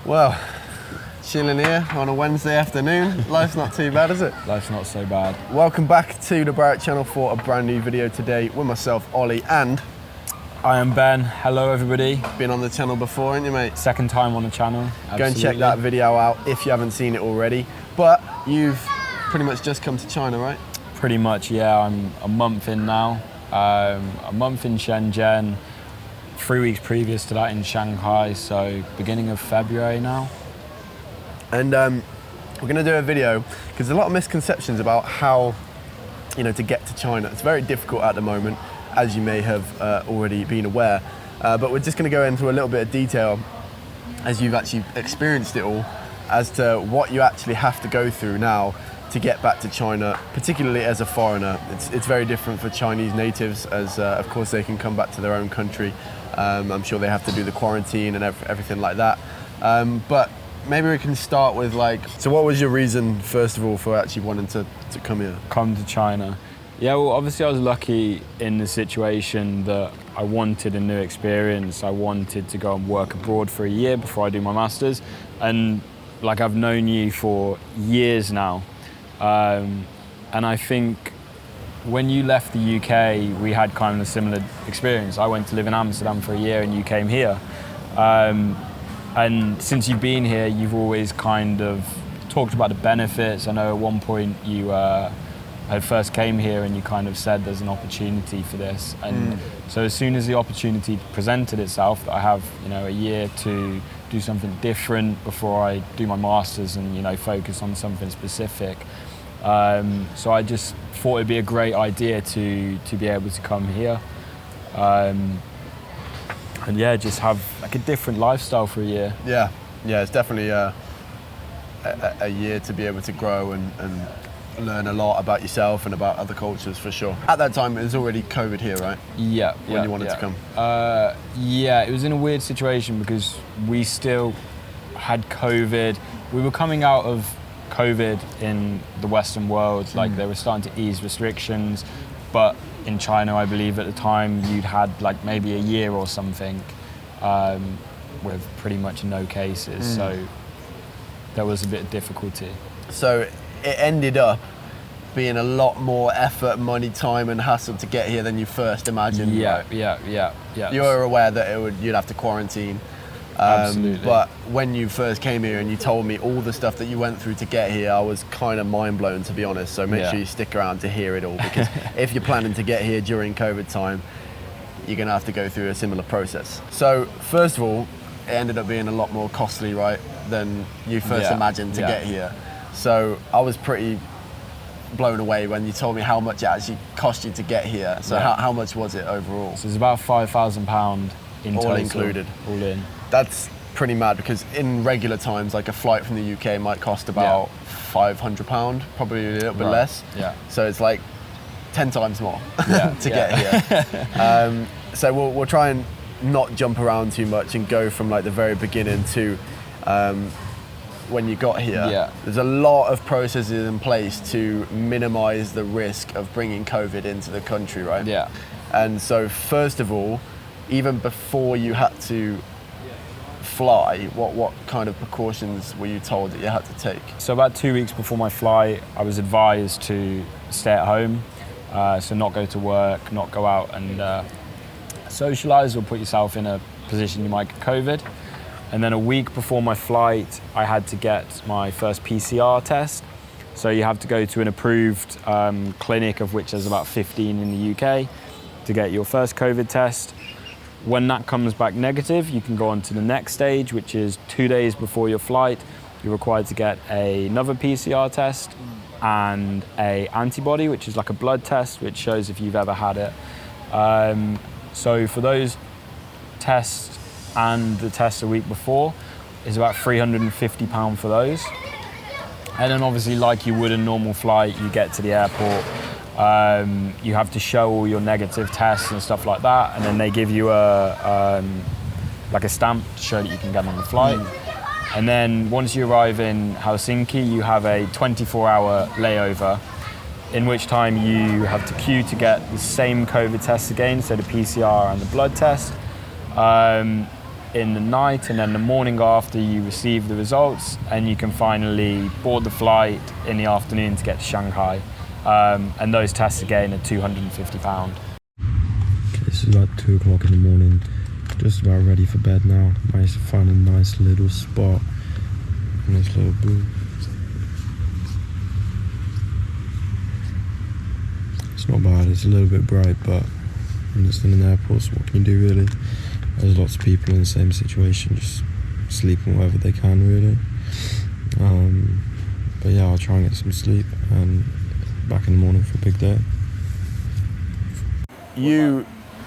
Well, chilling here on a Wednesday afternoon. Life's not too bad, is it? Life's not so bad. Welcome back to the Barrett channel for a brand new video today with myself, Ollie, and I am Ben. Hello, everybody. been on the channel before, ain't you, mate? Second time on the channel. Absolutely. Go and check that video out if you haven't seen it already. But you've pretty much just come to China, right? Pretty much, yeah. I'm a month in now. A month in Shenzhen. 3 weeks previous to that in Shanghai, so beginning of February now. And we're going to do a video because there's a lot of misconceptions about how, to get to China. It's very difficult at the moment, as you may have already been aware. But we're just going to go into a little bit of detail, as you've actually experienced it all, as to what you actually have to go through now to get back to China, particularly as a foreigner. It's very different for Chinese natives, as of course they can come back to their own country. I'm sure they have to do the quarantine and everything like that. But maybe we can start with so what was your reason, first of all, for actually wanting to come here? Come to China. Yeah, well, obviously I was lucky in the situation that I wanted a new experience. I wanted to go and work abroad for a year before I do my master's. And I've known you for years now. And I think when you left the UK, we had kind of a similar experience. I went to live in Amsterdam for a year and you came here. And since you've been here, you've always kind of talked about the benefits. I know at one point you had first came here and you kind of said there's an opportunity for this. And so as soon as the opportunity presented itself, that I have a year to do something different before I do my master's and focus on something specific. So I just thought it'd be a great idea to be able to come here. And yeah, just have a different lifestyle for a year. Yeah, it's definitely a year to be able to grow and learn a lot about yourself and about other cultures, for sure. At that time, it was already COVID here, right? Yeah. When you wanted to come? Yeah, it was in a weird situation because we still had COVID. We were coming out of COVID in the Western world, they were starting to ease restrictions, but in China, I believe at the time, you'd had maybe a year or something with pretty much no cases, so there was a bit of difficulty. So it ended up being a lot more effort, money, time and hassle to get here than you first imagined. Yeah. You were aware that you'd have to quarantine. Absolutely. But when you first came here and you told me all the stuff that you went through to get here, I was kind of mind blown, to be honest. So make sure you stick around to hear it all, because if you're planning to get here during COVID time, you're going to have to go through a similar process. So first of all, it ended up being a lot more costly, right, than you first imagined to get here. So I was pretty blown away when you told me how much it actually cost you to get here. So how much was it overall? So it's about £5,000 in total. All included? All in. That's pretty mad, because in regular times, a flight from the UK might cost about £500, probably a little bit less. Yeah. So it's 10 times more to get here. So we'll try and not jump around too much and go from the very beginning to when you got here. Yeah. There's a lot of processes in place to minimize the risk of bringing COVID into the country, right? Yeah. And so first of all, even before you had to fly, what kind of precautions were you told that you had to take? So about 2 weeks before my flight, I was advised to stay at home, so not go to work, not go out and socialise or put yourself in a position you might get COVID. And then a week before my flight, I had to get my first PCR test. So you have to go to an approved clinic, of which there's about 15 in the UK, to get your first COVID test. When that comes back negative, you can go on to the next stage, which is 2 days before your flight. You're required to get another PCR test and an antibody, which is like a blood test, which shows if you've ever had it. So for those tests and the test a week before, is about £350 for those. And then obviously, like you would a normal flight, you get to the airport, you have to show all your negative tests and stuff like that, and then they give you a stamp to show that you can get on the flight. And then once you arrive in Helsinki, you have a 24-hour layover, in which time you have to queue to get the same COVID tests again, so the PCR and the blood test. in the night, and then the morning after you receive the results, and you can finally board the flight in the afternoon to get to Shanghai. And those tests again are £250. Okay, this is like 2 o'clock in the morning, just about ready for bed now. Managed to find a nice little spot in this little booth. It's not bad, it's a little bit bright, but I'm just in an airport, so what can you do really? There's lots of people in the same situation, just sleeping wherever they can really. But yeah, I'll try and get some sleep and back in the morning for a big day. You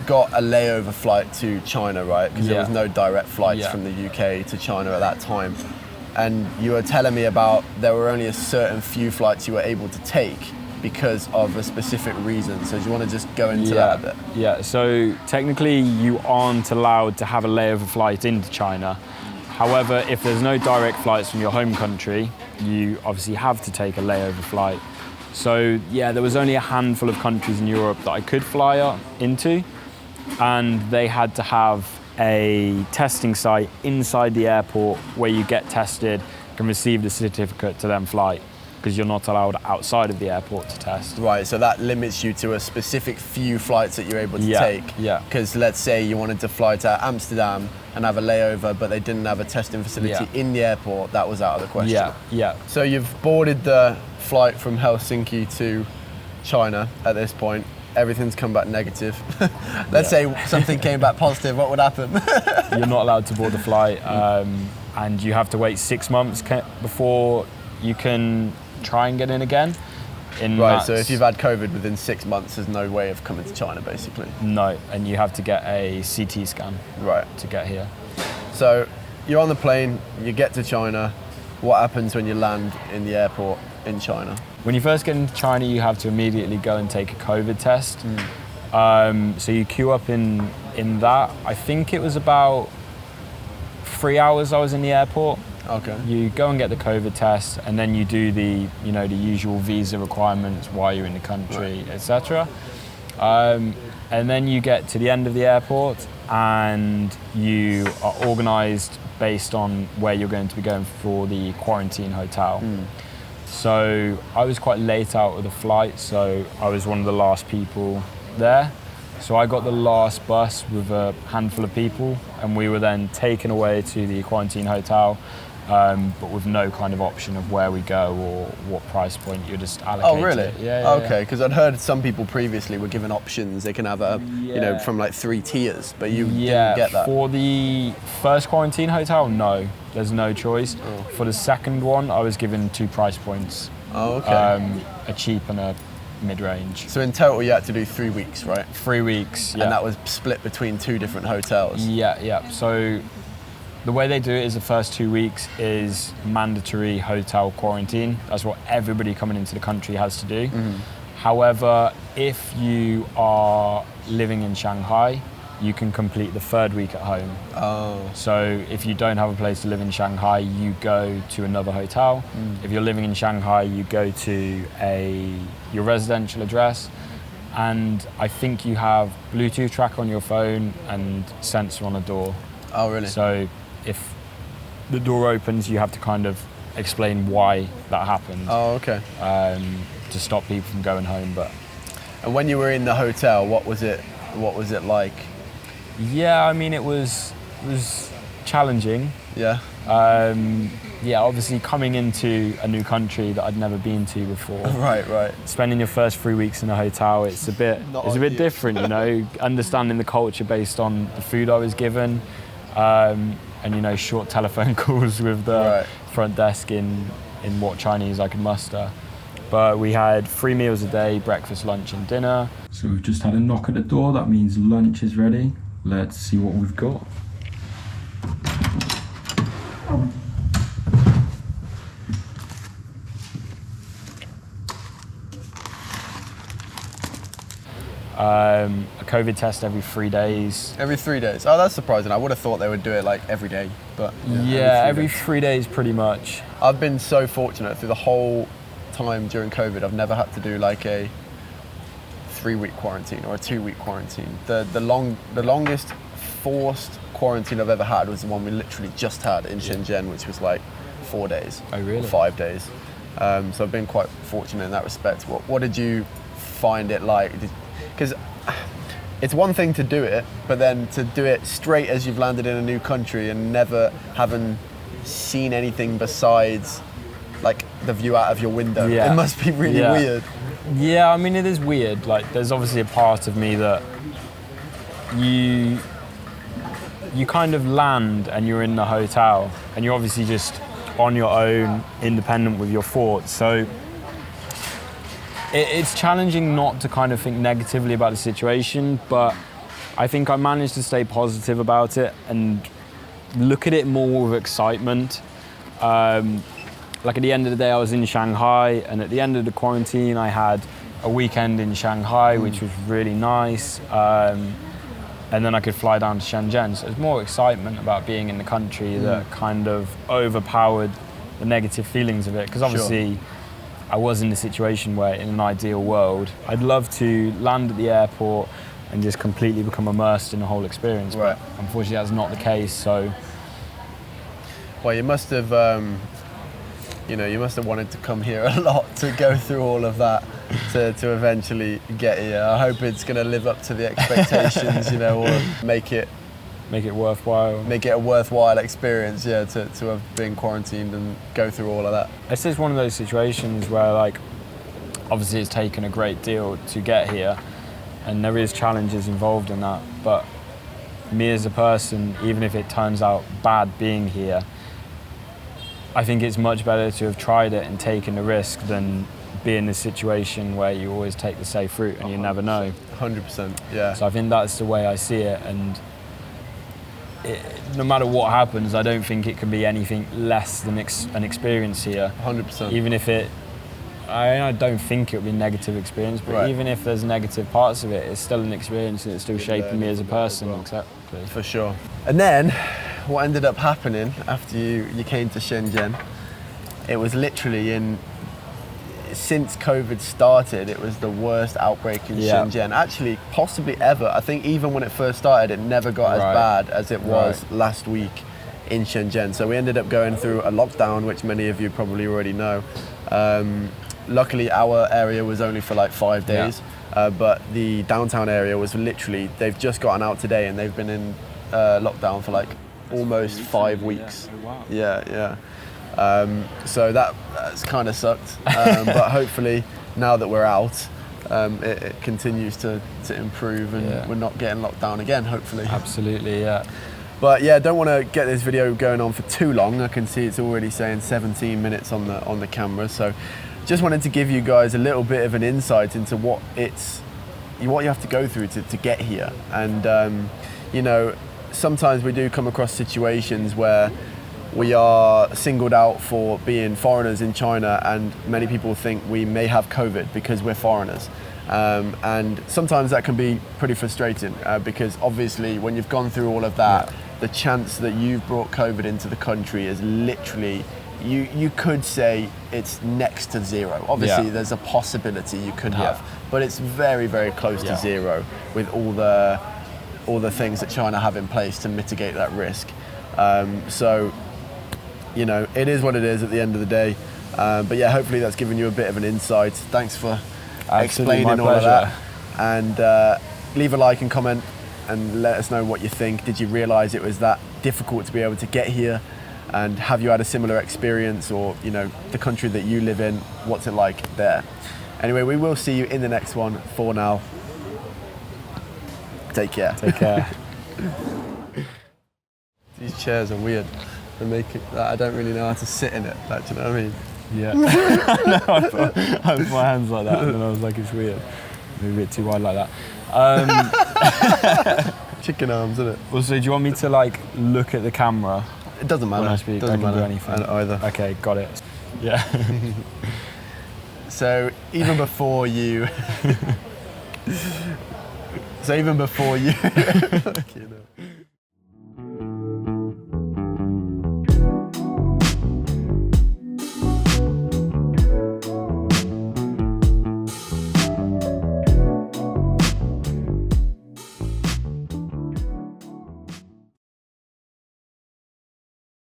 got a layover flight to China, right? Because there was no direct flights from the UK to China at that time. And you were telling me about there were only a certain few flights you were able to take because of a specific reason. So do you want to just go into that a bit? Yeah, so technically you aren't allowed to have a layover flight into China. However, if there's no direct flights from your home country, you obviously have to take a layover flight. So yeah, there was only a handful of countries in Europe that I could fly into, and they had to have a testing site inside the airport where you get tested, can receive the certificate to then fly, because you're not allowed outside of the airport to test. Right, so that limits you to a specific few flights that you're able to take. Yeah. Because let's say you wanted to fly to Amsterdam and have a layover, but they didn't have a testing facility in the airport, that was out of the question. Yeah. So you've boarded the flight from Helsinki to China at this point. Everything's come back negative. Let's say something came back positive, what would happen? You're not allowed to board the flight, and you have to wait 6 months before you can try and get in again. Right, so if you've had COVID within 6 months, there's no way of coming to China, basically. No, and you have to get a CT scan to get here. So you're on the plane, you get to China. What happens when you land in the airport in China? When you first get into China, you have to immediately go and take a COVID test. So you queue up in that. I think it was about 3 hours I was in the airport. Okay. You go and get the COVID test, and then you do the usual visa requirements, why you're in the country, etc. And then you get to the end of the airport, and you are organised based on where you're going to be going for the quarantine hotel. So I was quite late out of the flight, so I was one of the last people there. So I got the last bus with a handful of people, and we were then taken away to the quarantine hotel, but with no kind of option of where we go or what price point. You're just allocated. Oh, really? Yeah. Okay, because I'd heard some people previously were given options. They can have from like 3 tiers, but you didn't get that. For the first quarantine hotel, no, there's no choice. For the second one, I was given 2 price points. Oh, okay. A cheap and a mid-range. So in total, you had to do 3 weeks, right? 3 weeks, yeah. And that was split between 2 different hotels. Yeah. So the way they do it is the first 2 weeks is mandatory hotel quarantine. That's what everybody coming into the country has to do. However, if you are living in Shanghai, you can complete the 3rd week at home. So if you don't have a place to live in Shanghai, you go to another hotel. If you're living in Shanghai, you go to your residential address, and I think you have Bluetooth tracker on your phone and sensor on the door. Oh, really? So if the door opens, you have to kind of explain why that happened. Oh, okay. To stop people from going home. And when you were in the hotel, what was it like? Yeah, I mean, it was challenging. Yeah. Obviously coming into a new country that I'd never been to before. Right. Spending your first 3 weeks in a hotel, it's a bit different, understanding the culture based on the food I was given, and short telephone calls with the front desk in what Chinese I could muster. But we had 3 meals a day, breakfast, lunch and dinner. So we've just had a knock at the door, that means lunch is ready. Let's see what we've got. A COVID test every 3 days. Every 3 days? Oh, that's surprising. I would have thought they would do it like every day, but every 3 days pretty much. I've been so fortunate through the whole time during COVID. I've never had to do like a 3-week quarantine or a 2-week quarantine. The longest forced quarantine I've ever had was the one we literally just had in Shenzhen, which was like 4 days. Oh, really? Or 5 days. So I've been quite fortunate in that respect. What did you find it like? Because it's one thing to do it, but then to do it straight as you've landed in a new country and never having seen anything besides like the view out of your window. Yeah. It must be really weird. Yeah, I mean, it is weird. Like, there's obviously a part of me that you kind of land and you're in the hotel and you're obviously just on your own, independent with your thoughts. So it's challenging not to kind of think negatively about the situation, but I think I managed to stay positive about it and look at it more with excitement. Like at the end of the day, I was in Shanghai, and at the end of the quarantine, I had a weekend in Shanghai, which was really nice. And then I could fly down to Shenzhen. So there's more excitement about being in the country that kind of overpowered the negative feelings of it. Because obviously, I was in a situation where, in an ideal world, I'd love to land at the airport and just completely become immersed in the whole experience. Right. But unfortunately, that's not the case. So, well, you must have, you must have wanted to come here a lot to go through all of that to eventually get here. I hope it's going to live up to the expectations, or make it worthwhile. Make it a worthwhile experience, to have been quarantined and go through all of that. It's just one of those situations where, like, obviously it's taken a great deal to get here, and there is challenges involved in that. But me as a person, even if it turns out bad being here, I think it's much better to have tried it and taken the risk than be in a situation where you always take the safe route and you never know. 100%, yeah. So I think that's the way I see it, and no matter what happens, I don't think it can be anything less than an experience here. 100%. Even if I don't think it would be a negative experience, but even if there's negative parts of it, it's still an experience and it's still shaping me as a person. Exactly. For sure. And then, what ended up happening after you came to Shenzhen, it was literally since COVID started, it was the worst outbreak in Shenzhen. Actually, possibly ever. I think even when it first started, it never got as bad as it was last week in Shenzhen. So we ended up going through a lockdown, which many of you probably already know. Luckily, our area was only for like 5 days, but the downtown area was literally, they've just gotten out today and they've been in lockdown for like almost 5 weeks. Yeah. So that's kind of sucked, but hopefully now that we're out, it continues to improve and we're not getting locked down again, hopefully. Absolutely, yeah. But yeah, don't want to get this video going on for too long. I can see it's already saying 17 minutes on the camera, so just wanted to give you guys a little bit of an insight into what you have to go through to get here. And sometimes we do come across situations where we are singled out for being foreigners in China, and many people think we may have COVID because we're foreigners. And sometimes that can be pretty frustrating because obviously when you've gone through all of that, the chance that you've brought COVID into the country is literally, you could say it's next to zero. Obviously there's a possibility you could have, but it's very, very close to zero with all the things that China have in place to mitigate that risk. So, it is what it is at the end of the day. But yeah, hopefully that's given you a bit of an insight. Thanks for explaining all of that. And leave a like and comment and let us know what you think. Did you realise it was that difficult to be able to get here? And have you had a similar experience, or the country that you live in, what's it like there? Anyway, we will see you in the next one. For now, take care. Take care. These chairs are weird. They make it, I don't really know how to sit in it. Like, do you know what I mean? Yeah. No, I put my hands like that, and then I was like, it's weird. Maybe a bit too wide like that. Chicken arms, isn't it? Well, so do you want me to look at the camera? It doesn't matter. When I speak, doesn't I can matter. do anything. Either. Okay, got it. Yeah. So even before you,